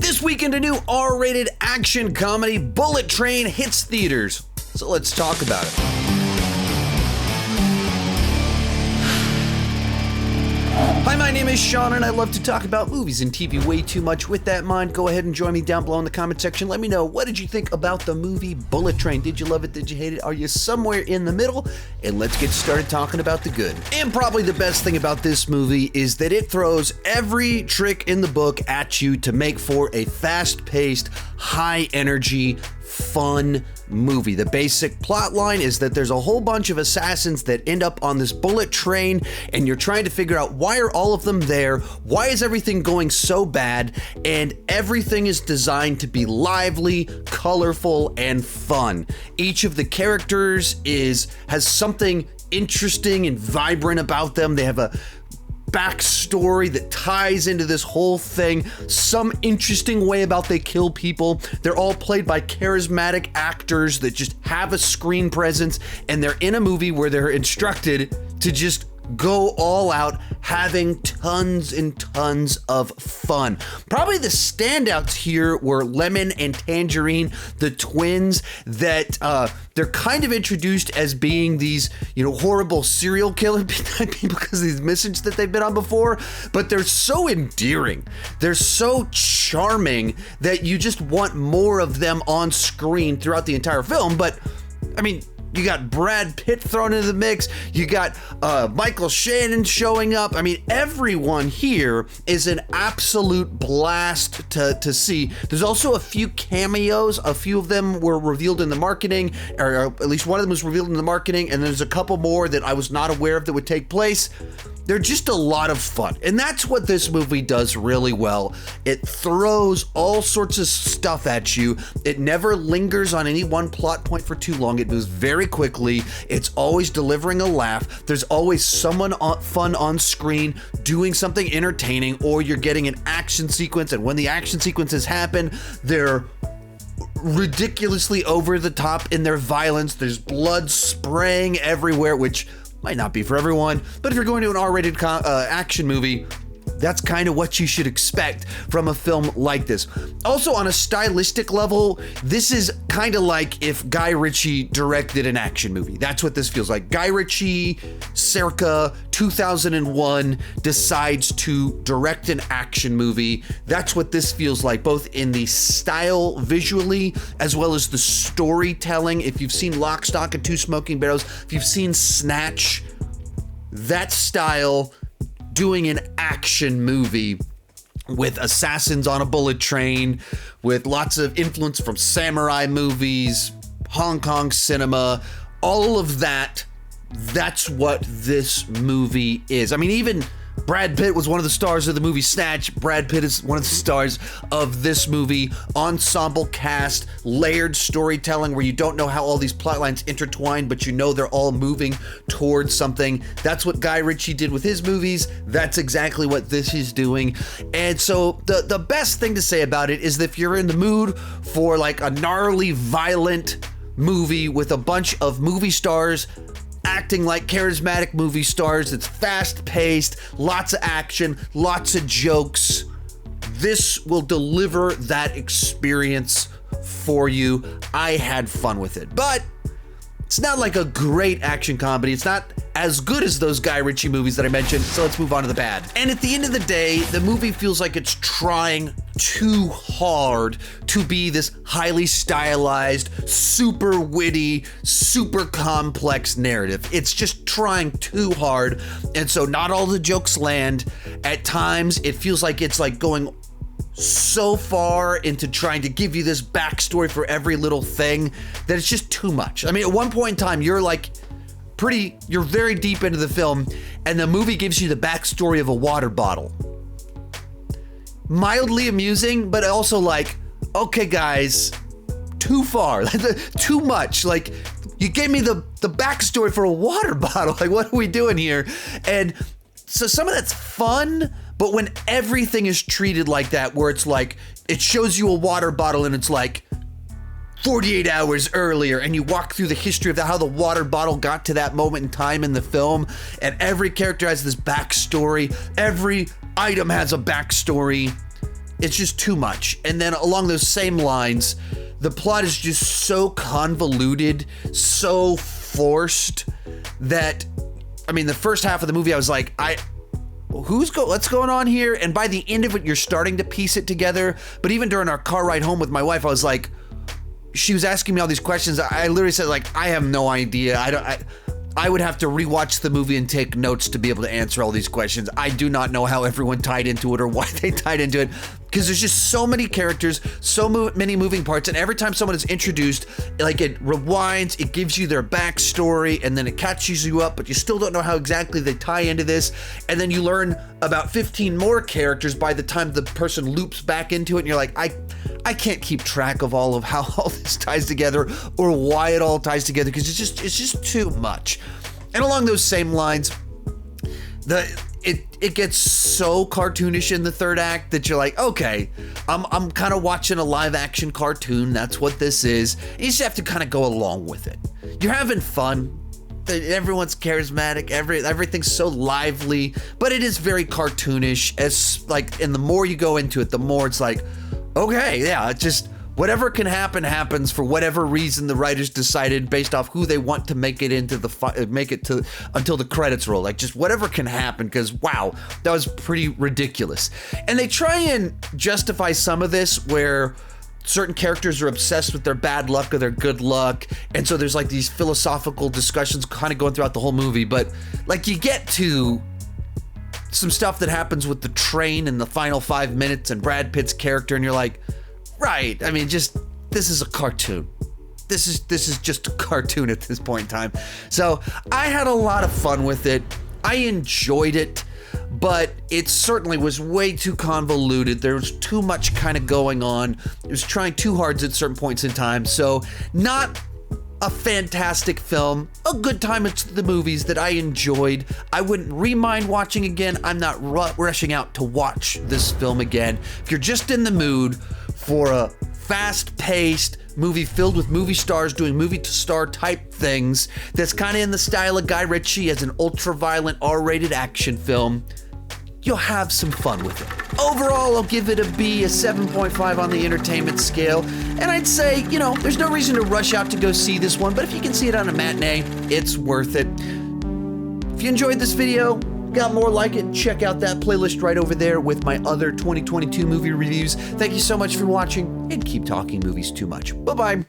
This weekend, a new R-rated action comedy, Bullet Train, hits theaters. So let's talk about it. Hi, my name is Shannon, and I love to talk about movies and TV way too much. With that in mind, go ahead and join me down below in the comment section. Let me know, what did you think about the movie Bullet Train? Did you love it? Did you hate it? Are you somewhere in the middle? And let's get started talking about the good. And probably the best thing about this movie is that it throws every trick in the book at you to make for a fast-paced, high-energy, fun movie. The basic plot line is that there's a whole bunch of assassins that end up on this bullet train, and you're trying to figure out, why are all of them there? Why is everything going so bad? And everything is designed to be lively, colorful, and fun. Each of the characters has something interesting and vibrant about them. They have a backstory that ties into this whole thing, some interesting way about they kill people. They're all played by charismatic actors that just have a screen presence, and they're in a movie where they're instructed to just go all out, having tons and tons of fun. Probably the standouts here were Lemon and Tangerine, the twins that they're kind of introduced as being these, horrible serial killer type people because of these missions that they've been on before, but they're so endearing. They're so charming that you just want more of them on screen throughout the entire film. But, you got Brad Pitt thrown into the mix. You got Michael Shannon showing up. Everyone here is an absolute blast to see. There's also a few cameos. A few of them were revealed in the marketing, or at least one of them was revealed in the marketing, and there's a couple more that I was not aware of that would take place. They're just a lot of fun. And that's what this movie does really well. It throws all sorts of stuff at you. It never lingers on any one plot point for too long. It moves very quickly. It's always delivering a laugh. There's always someone fun on screen doing something entertaining, or you're getting an action sequence. And when the action sequences happen, they're ridiculously over the top in their violence. There's blood spraying everywhere, which might not be for everyone, but if you're going to an R-rated action movie, that's kind of what you should expect from a film like this. Also, on a stylistic level, this is kind of like if Guy Ritchie directed an action movie. That's what this feels like. Guy Ritchie, circa 2001, decides to direct an action movie. That's what this feels like, both in the style visually, as well as the storytelling. If you've seen Lock, Stock, and Two Smoking Barrels, if you've seen Snatch, that style, doing an action movie with assassins on a bullet train, with lots of influence from samurai movies, Hong Kong cinema, all of that, that's what this movie is. Even Brad Pitt was one of the stars of the movie Snatch. Brad Pitt is one of the stars of this movie. Ensemble cast, layered storytelling where you don't know how all these plot lines intertwine, but you know they're all moving towards something. That's what Guy Ritchie did with his movies. That's exactly what this is doing. And so the best thing to say about it is that if you're in the mood for like a gnarly, violent movie with a bunch of movie stars acting like charismatic movie stars, it's fast-paced, lots of action, lots of jokes, this will deliver that experience for you. I had fun with it, but it's not like a great action comedy. It's not as good as those Guy Ritchie movies that I mentioned, so let's move on to the bad. And at the end of the day, the movie feels like it's trying too hard to be this highly stylized, super witty, super complex narrative. It's just trying too hard, and so not all the jokes land. At times, it feels like it's like going so far into trying to give you this backstory for every little thing that it's just too much. At one point in time, you're very deep into the film, and the movie gives you the backstory of a water bottle. Mildly amusing, but also okay guys, too far, too much. You gave me the backstory for a water bottle. What are we doing here? And so some of that's fun, but when everything is treated like that, where it's it shows you a water bottle and it's 48 hours earlier, and you walk through the history of how the water bottle got to that moment in time in the film, and every character has this backstory, every item has a backstory. it's just too much. And then along those same lines, the plot is just so convoluted, so forced that, I mean, the first half of the movie, I was like, what's going on here? And by the end of it, you're starting to piece it together. But even during our car ride home with my wife, I was like, she was asking me all these questions. I literally said, like, I have no idea. I would have to rewatch the movie and take notes to be able to answer all these questions. I do not know how everyone tied into it or why they tied into it, because there's just so many characters, so many moving parts, and every time someone is introduced, like, it rewinds, it gives you their backstory, and then it catches you up, but you still don't know how exactly they tie into this, and then you learn about 15 more characters by the time the person loops back into it, and you're like, I can't keep track of all of how all this ties together or why it all ties together, because it's just too much. And along those same lines, it gets so cartoonish in the third act that you're like, okay, I'm kind of watching a live action cartoon. That's what this is. You just have to kind of go along with it. You're having fun. Everyone's charismatic. Everything's so lively, but it is very cartoonish. And the more you go into it, the more it's like, okay, yeah, it's just whatever can happen happens for whatever reason the writers decided based off who they want to make it into until the credits roll. Like, just whatever can happen, because wow, that was pretty ridiculous. And they try and justify some of this where certain characters are obsessed with their bad luck or their good luck, and so there's like these philosophical discussions kind of going throughout the whole movie. But like, you get to some stuff that happens with the train in the final 5 minutes and Brad Pitt's character, and you're like, right, I mean, this is a cartoon. This is just a cartoon at this point in time. So I had a lot of fun with it. I enjoyed it, but it certainly was way too convoluted. There was too much kind of going on. It was trying too hard at certain points in time. So not a fantastic film, a good time at the movies that I enjoyed. I wouldn't remind watching again. I'm not rushing out to watch this film again. If you're just in the mood for a fast-paced movie filled with movie stars doing movie-star type things that's kind of in the style of Guy Ritchie as an ultra-violent R-rated action film, you'll have some fun with it. Overall, I'll give it a B, a 7.5 on the entertainment scale. And I'd say, there's no reason to rush out to go see this one, but if you can see it on a matinee, it's worth it. If you enjoyed this video, got more like it, check out that playlist right over there with my other 2022 movie reviews. Thank you so much for watching, and keep talking movies too much. Bye-bye.